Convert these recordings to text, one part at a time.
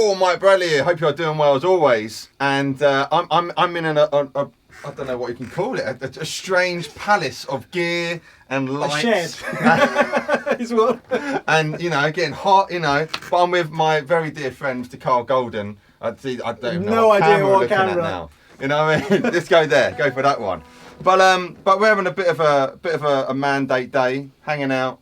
Oh, Mike Bradley here. Hope you're doing well as always. And I'm in a I don't know what you can call it, a strange palace of gear and lights. A shed. And you know, getting hot. You know, but I'm with my very dear friend, Mr. Carl Golden. I don't even know No what idea camera what we're looking camera. at now. You know what I mean? Let's go there. Go for that one. But we're having a bit of a mandate day, hanging out.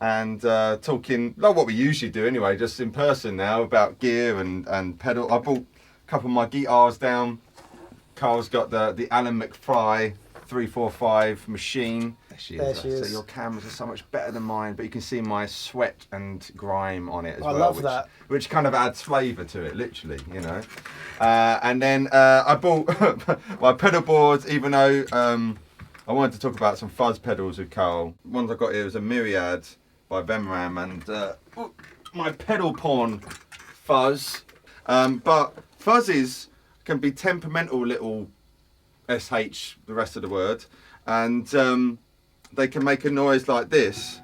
And talking like what we usually do anyway, just in person now, about gear and pedal. I bought a couple of my guitars down. Carl's got the Alan McFly 345 machine. There she is. So your cameras are so much better than mine, but you can see my sweat and grime on it as well. I love that. Which kind of adds flavour to it, literally, you know. And then I bought my pedal boards, even though I wanted to talk about some fuzz pedals with Carl. Ones I got here was a Myriad by Vemram and my pedal pawn Fuzz. But Fuzzes can be temperamental little SH, the rest of the word, and they can make a noise like this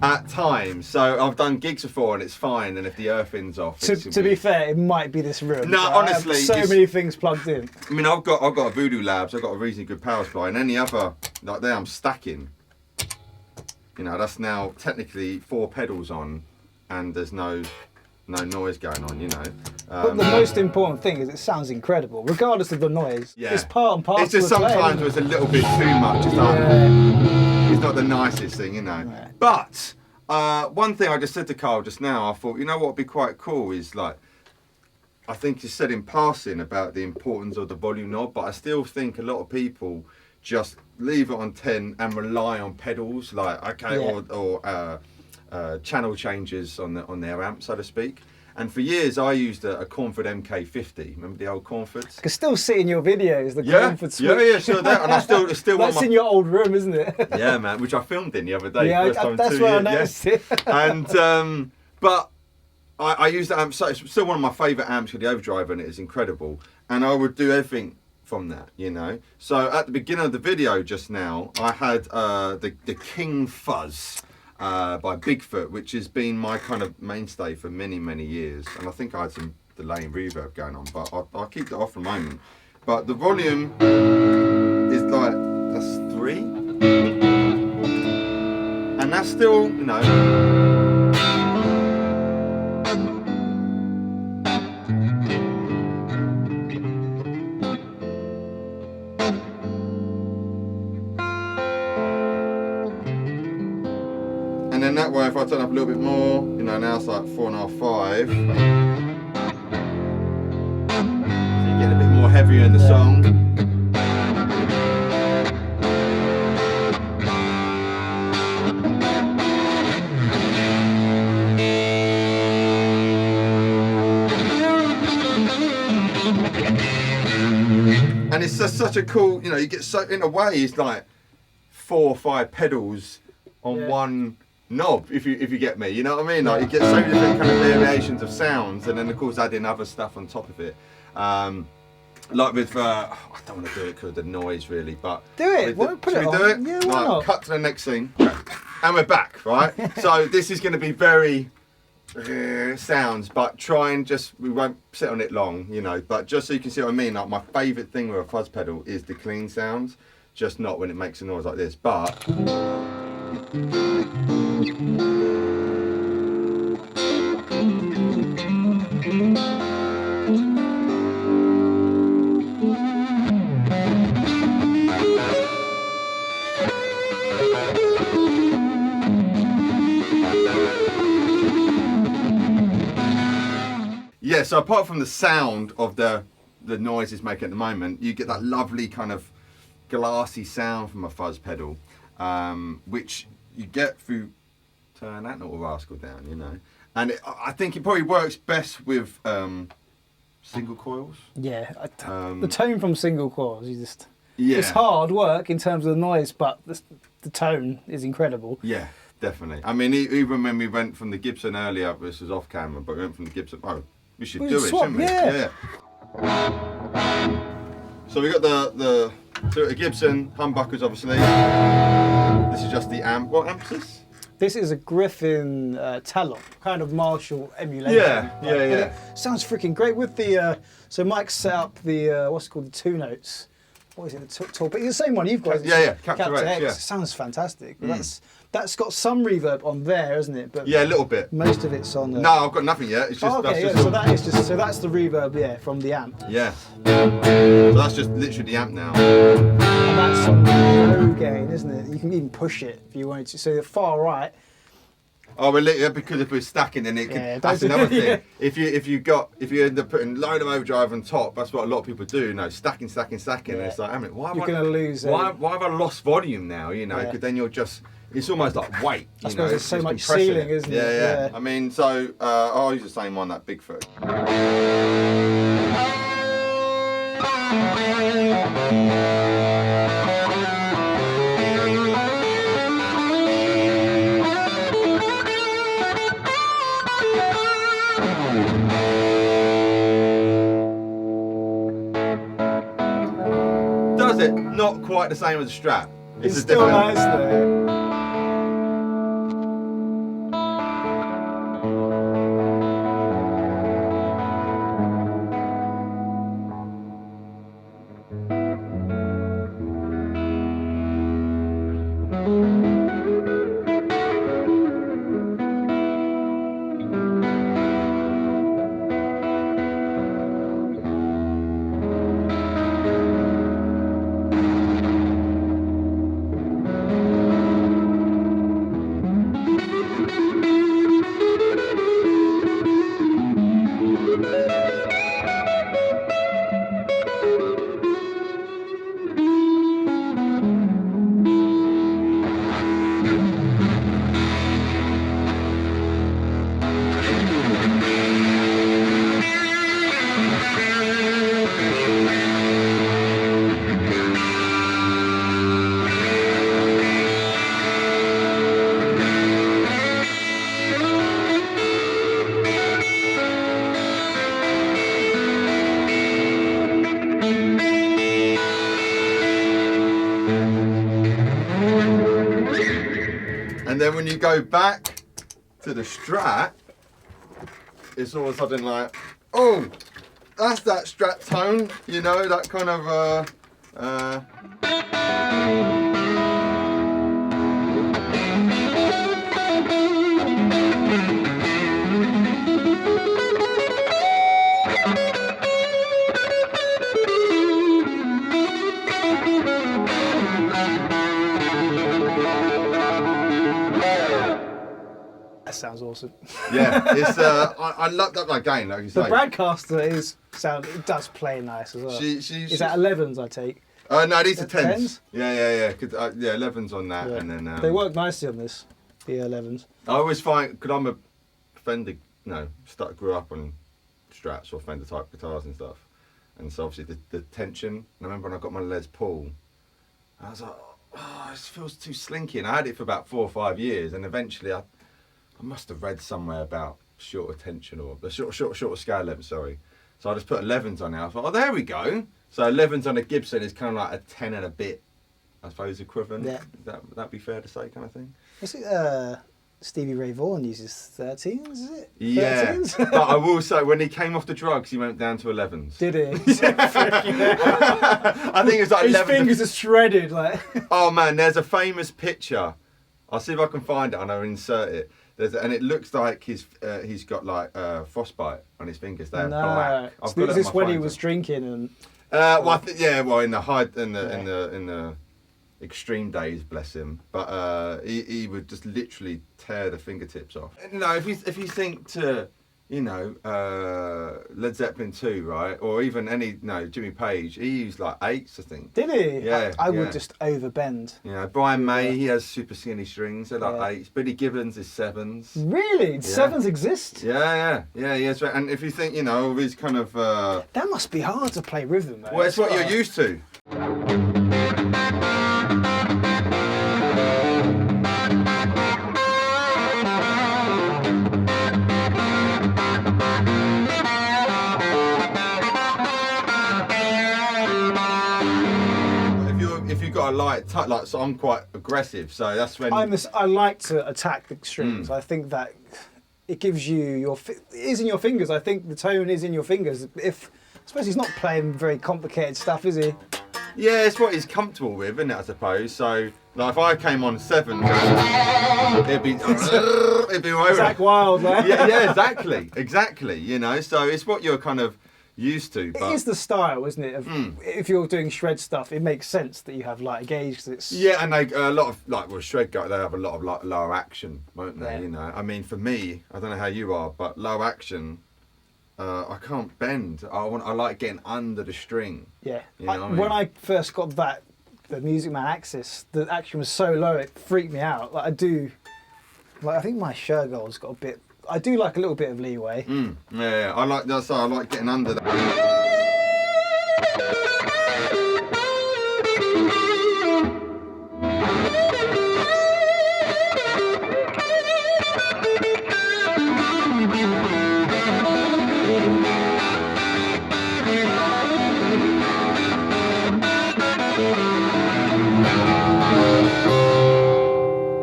at times. So I've done gigs before and it's fine, and if the earthing's off. To be fair, it might be this room. No, honestly, I have so many things plugged in. I mean, I've got a Voodoo Labs, I've got a reasonably good power supply, and any other like there I'm stacking. You know, that's now technically 4 pedals on, and there's no noise going on, you know. But the most important thing is it sounds incredible, regardless of the noise. Yeah. It's part and parcel. It's just of the sometimes play, it's a little bit too much. It's like, it's not the nicest thing, you know. Yeah. But one thing I just said to Carl just now, I thought, you know what would be quite cool is like, I think you said in passing about the importance of the volume knob, but I still think a lot of people just leave it on 10 and rely on pedals, like or channel changes on their amp, so to speak. And for years I used a Cornford MK50. Remember the old Cornfords? I can still see in your videos the Guildford switch. Yeah, still there, and it's still That's one of in your old room, isn't it? yeah, man, which I filmed in the other day. Yeah, first time in that's 2 where I years, noticed yeah. it. And but I use that amp, so it's still one of my favourite amps with the overdrive, and it is incredible. And I would do everything from that, you know. So at the beginning of the video just now, I had the King Fuzz by Bigfoot, which has been my kind of mainstay for many years. And I think I had some delay and reverb going on, but I'll keep that off for a moment. But the volume is like, that's 3. And that's still, you know, and then that way, if I turn up a little bit more, you know, now it's like 4.5, 5. So you get a bit more heavier in the song. And it's just such a cool, you know, you get so, in a way, it's like 4 or 5 pedals on one knob, if you get me, you know what I mean? Like you get so many different kind of variations of sounds, and then of course adding other stuff on top of it. Like with, I don't want to do it because of the noise really, but do it. Should we do it? Yeah, why not? Cut to the next scene, and we're back, right? So this is going to be very sounds, but try and we won't sit on it long, you know. But just so you can see what I mean, like my favourite thing with a fuzz pedal is the clean sounds, just not when it makes a noise like this, but. Yeah, so apart from the sound of the noise it's making at the moment, you get that lovely kind of glassy sound from a fuzz pedal, which you get through turn that little rascal down, you know. And I think it probably works best with single coils. Yeah, the tone from single coils, yeah, it's hard work in terms of the noise, but the tone is incredible. Yeah, definitely. I mean, even when we went from the Gibson earlier, this was off camera, but we went from the Gibson. Oh, we should do it, shouldn't we? Yeah. So we got the Gibson humbuckers, obviously. This is just the amp. What amp is this? This is a Griffin Talon, kind of Marshall emulation. Yeah. Sounds freaking great with the. So Mike set up the what's it called, the 2 notes. What is it? The Torpedo. It's the same one you've got. Captor X. Yeah. It sounds fantastic. But that's got some reverb on there, isn't it? But yeah, a little bit. Most of it's on. No, I've got nothing yet. It's just. Okay, that's just so that's the reverb, from the amp. Yeah. So that's just literally the amp now. And that's on low gain, isn't it? You can even push it if you wanted to. So the far right. Oh, well, yeah, because if we're stacking, then it could, that's another thing. Yeah. If you end up putting a load of overdrive on top, that's what a lot of people do. Stacking. Yeah. And it's like, why you're going to lose. Why have I lost volume now? Because then you're just. It's almost like weight. I suppose there's so much ceiling, isn't it? Yeah. I mean, so I'll use the same one, that Bigfoot. Does it? Not quite the same as a Strat. It's still nice though. And then when you go back to the Strat, it's all of a sudden like, oh, that's that Strat tone, that kind of That sounds awesome. Yeah, it's I love that again, like you say. The Bradcaster it does play nice as well. Is that 11s I take? No, these are 10s. 10s? Yeah. 11s on that, and then they work nicely on this, the 11s. I always find, because I'm a Fender, grew up on Strats or Fender type guitars and stuff, and so obviously the tension. And I remember when I got my Les Paul, I was like, oh, this feels too slinky, and I had it for about 4 or 5 years, and eventually I must have read somewhere about shorter tension or the shorter scale length, sorry. So I just put 11s on there. I thought, oh, there we go. So 11s on a Gibson is kind of like a 10 and a bit, I suppose, equivalent. Yeah. Would that be fair to say, kind of thing? Was it Stevie Ray Vaughan uses 13s, is it? Yeah. 13s? But I will say, when he came off the drugs, he went down to 11s. Did he? I think it was like his 11. fingers are shredded. Like. Oh man, there's a famous picture. I'll see if I can find it and I'll insert it. And it looks like he's got like frostbite on his fingers. They're black. Is this when he was drinking and? In the extreme days, bless him. But he would just literally tear the fingertips off. If you think to Led Zeppelin 2, right, or even Jimmy Page, he used like 8s, I think. Did he? Yeah. I would just overbend. Brian May, he has super skinny strings. They're like 8s. Billy Gibbons is 7s. Really? 7s exist? Yeah. Yes, right. And if you think, all these kind of that must be hard to play rhythm, though. Well, it's what you're used to. like so I'm quite aggressive, so that's when I like to attack the strings. I think that it gives you it is in your fingers. I think the tone is in your fingers. I suppose he's not playing very complicated stuff, is he? Yeah, it's what he's comfortable with, isn't it, I suppose. So, like, if I came on 7, it'd be right. Zach Wild, man. Yeah, exactly, you know. So it's what you're kind of used to. But it is the style, isn't it? If you're doing shred stuff, it makes sense that you have lighter gauge. Cause it's... Yeah, and a lot of, shred guys, they have a lot of like lower action, won't they? Yeah. You know, I mean, for me, I don't know how you are, but low action, I can't bend. I like getting under the string. Yeah. You know when I first got the Music Man Axis, the action was so low it freaked me out. Like I think my Shergold's got a bit. I do like a little bit of leeway. Yeah, I like that. So I like getting under that.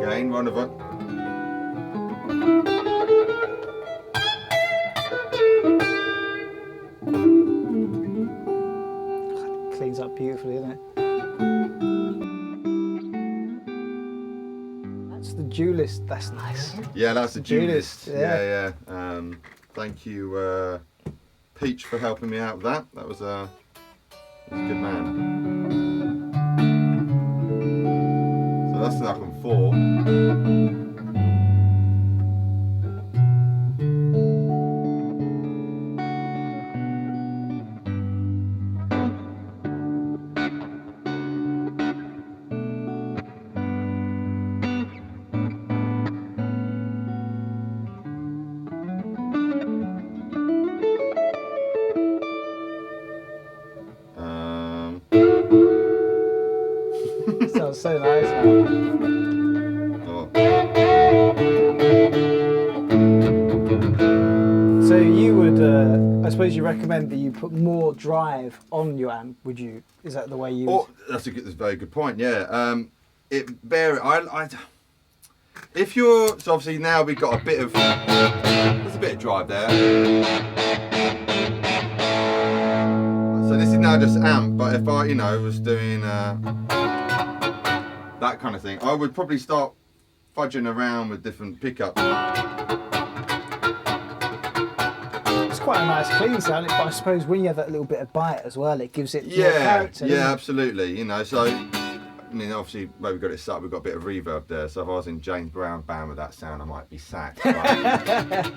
Gain one of it. Cleans up beautifully, isn't it? That's the Duelist. That's nice. Yeah, that's the Duelist. Yeah. Thank you, Peach, for helping me out with that. That was a good man. So that's like on 4. Sounds so nice, man. Oh. So you would, I suppose you recommend that you put more drive on your amp, would you? Is that the way you... Oh, that's a very good point, yeah. If you're... So obviously now we've got a bit of... There's a bit of drive there. So this is now just amp, but if I, was doing that kind of thing, I would probably start fudging around with different pickups. It's quite a nice clean sound, but I suppose when you have that little bit of bite as well, it gives it more character. Yeah, absolutely. So I mean, obviously, where we got it set up, we've got a bit of reverb there. So if I was in James Brown band with that sound, I might be sacked. But...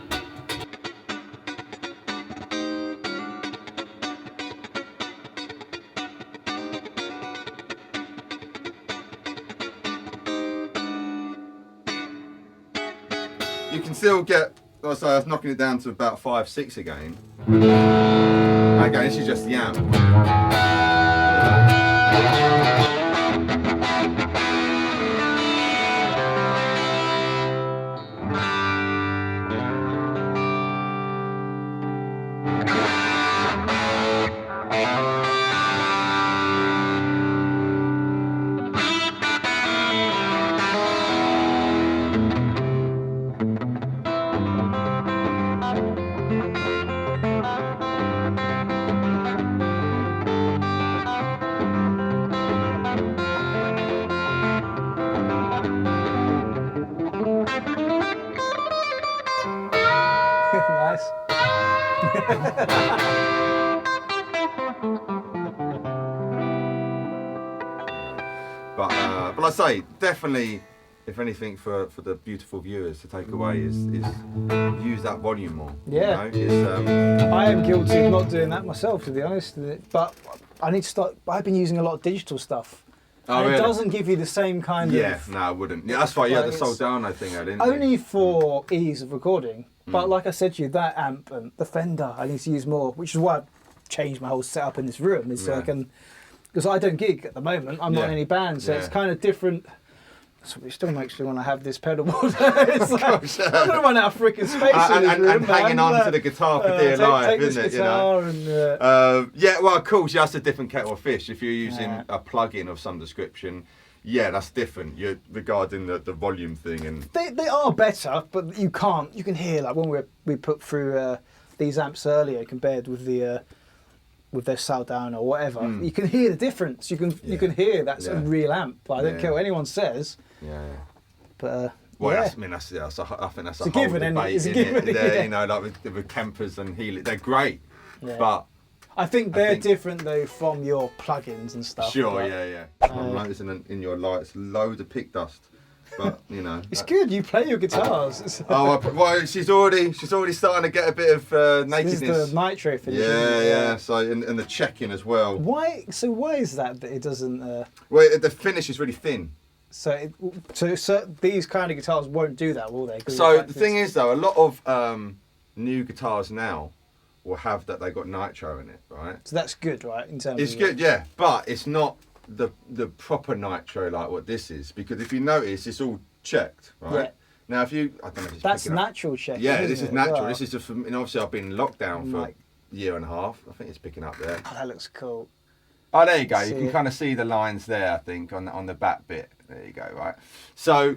you can still get, so I was knocking it down to about 5, 6 again. Again, this is just the amp. Nice. But I say, definitely, if anything, for the beautiful viewers to take away is use that volume more. Yeah. I am guilty of not doing that myself, to be honest. But I need to start. I've been using a lot of digital stuff. Oh, and really? It doesn't give you the same kind of... Yeah, no, I wouldn't. Yeah, that's why you had the Soldano thing, didn't you? Only for ease of recording. But like I said to you, that amp and the Fender, I need to use more, which is why I've changed my whole setup in this room, is so I can... Because I don't gig at the moment, I'm not in any band, so it's kind of different. So it still makes me want to have this pedal board. It's like, I'm going to run out of freaking space in this room, and hanging on to the guitar for dear life, isn't it? Guitar Yeah, well, of course, that's a different kettle of fish. If you're using a plug-in of some description, yeah, that's different. You're regarding the volume thing, and they are better, but you can hear, like when we put through these amps earlier compared with the with their sal down or whatever, you can hear the difference. You can hear that's a real amp. But I don't care what anyone says. Yeah. But well, yeah. I think that's a whole given, debate. it's a In given, it. They're, yeah. you know, like with Kempers and Healy, they're great, Yeah. but I think they're different though from your plugins and stuff. sure, like, yeah. I'm noticing in your lights loads of pick dust, but you know. It's good. You play your guitars. Well, she's already starting to get a bit of nakedness. This is the nitro finish. Yeah. So and the checking as well. Why? So why is that it doesn't? Well, the finish is really thin. So these kind of guitars won't do that, will they? So the thing is, though, a lot of new guitars now will have that they got nitro in it, right? So that's good, right? In terms It's of good, yeah, but it's not the proper nitro like what this is, because if you notice, it's all checked, right? Yeah. Now, if you, I don't know if it's that's picking up. natural check. Yeah, this is natural. Wow. This is just, and obviously I've been in lockdown for Like- a year and a half. I think it's picking up there. Oh, that looks cool. Oh, there you go. See You can it. kind of see the lines there, I think, on the back bit. There you go, right? So,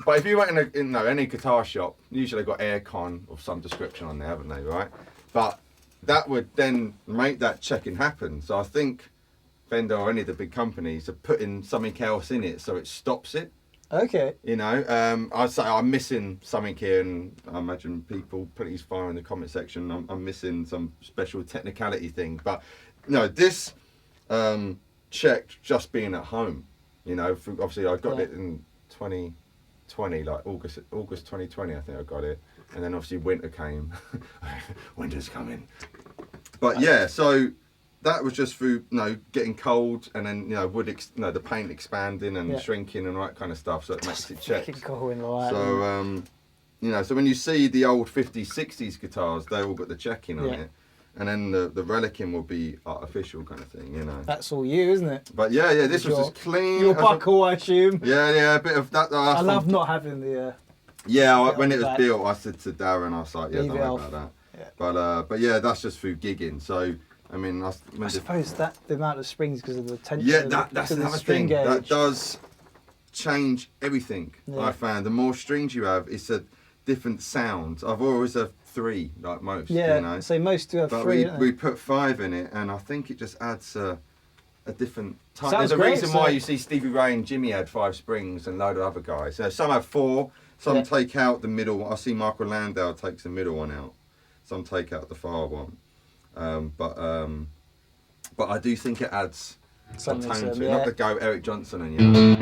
but if you went in any guitar shop, usually they've got aircon of some description on there, haven't they, right? But that would then make that checking happen. So I think Fender or any of the big companies are putting something else in it so it stops it. Okay. You know, I'd say I'm missing something here, and I imagine people please fire in the comment section. I'm missing some special technicality thing, but no, this checked just being at home. You know, obviously I got it in 2020, like August 2020, I think I got it, and then obviously winter came. Winter's coming. But yeah, so that was just through getting cold, and then the paint expanding and shrinking and all that kind of stuff, so it makes it check. Cool in the light. So so when you see the old 50s 60s guitars, they all got the checking on it, and then the relicing will be artificial kind of thing, you know. That's all you, isn't it? But yeah, this was just clean. Your buckle, I assume. Yeah, a bit of that. I love not having the. When it was built, I said to Darren, I was like, don't worry about that. Yeah. But yeah, that's just through gigging. So I mean, I suppose that the amount of springs because of the tension. Yeah, that's another thing. Gauge. That does change everything. Yeah. I found the more strings you have, it's a different sound. I've always had 3, like most. Yeah, you know? so most do have but 3. we put 5 in it, and I think it just adds a different type. Sounds There's a great, reason why you see Stevie Ray and Jimmy had 5 springs, and a load of other guys. Some have 4. Some take out the middle. I see Michael Landau takes the middle one out. Some take out the far one. But I do think it adds Something a tone to to it. yeah. Not to go Eric Johnson and you know.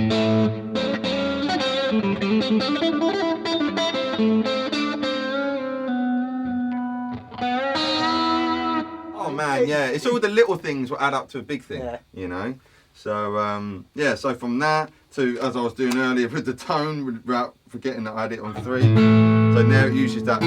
Oh man, yeah. It's all the little things will add up to a big thing, you know. So so from that to, as I was doing earlier with the tone, without forgetting that I had it on 3. So now it uses that.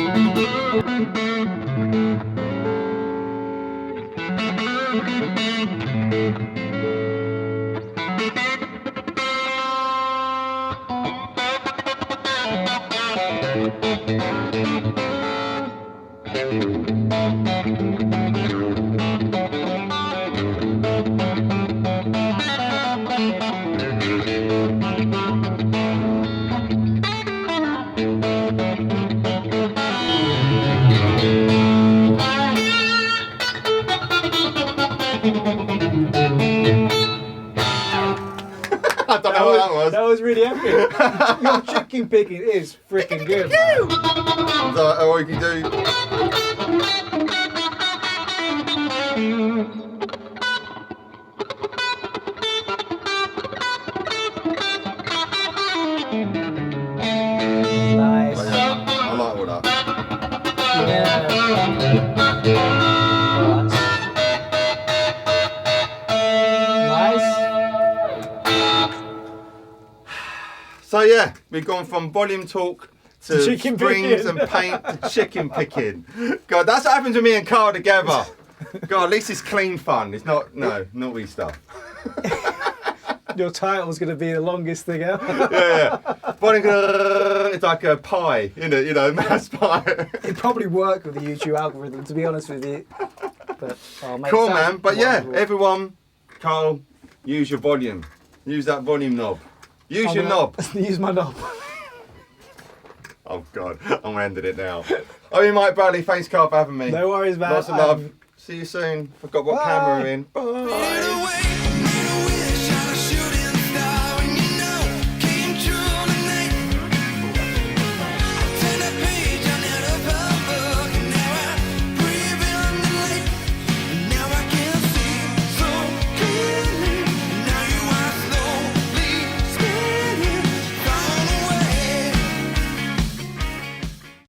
I don't know what that was. That was really epic. Your chicken picking is freaking good. So, all you can do. Nice. But yeah, I like all that. Yeah. Nice. So yeah, we've gone from volume talk to Chicken springs picking. and paint to chicken picking. God, that's what happens with me and Carl together. God, at least it's clean fun. It's not naughty stuff. Your title's going to be the longest thing ever. Yeah. It's like a pie, you know, mass pie. It'd probably work with the YouTube algorithm, to be honest with you. But, oh, mate, Cool, sounds man. But yeah, wonderful. everyone, Carl, use your volume. Use that volume knob. Use your knob. Use my knob. Oh, God. I'm ending it now. Oh, you Mike Bradley. Thanks, Carl, for having me. No worries, man. Lots of love. See you soon. Forgot what camera we're in. Bye.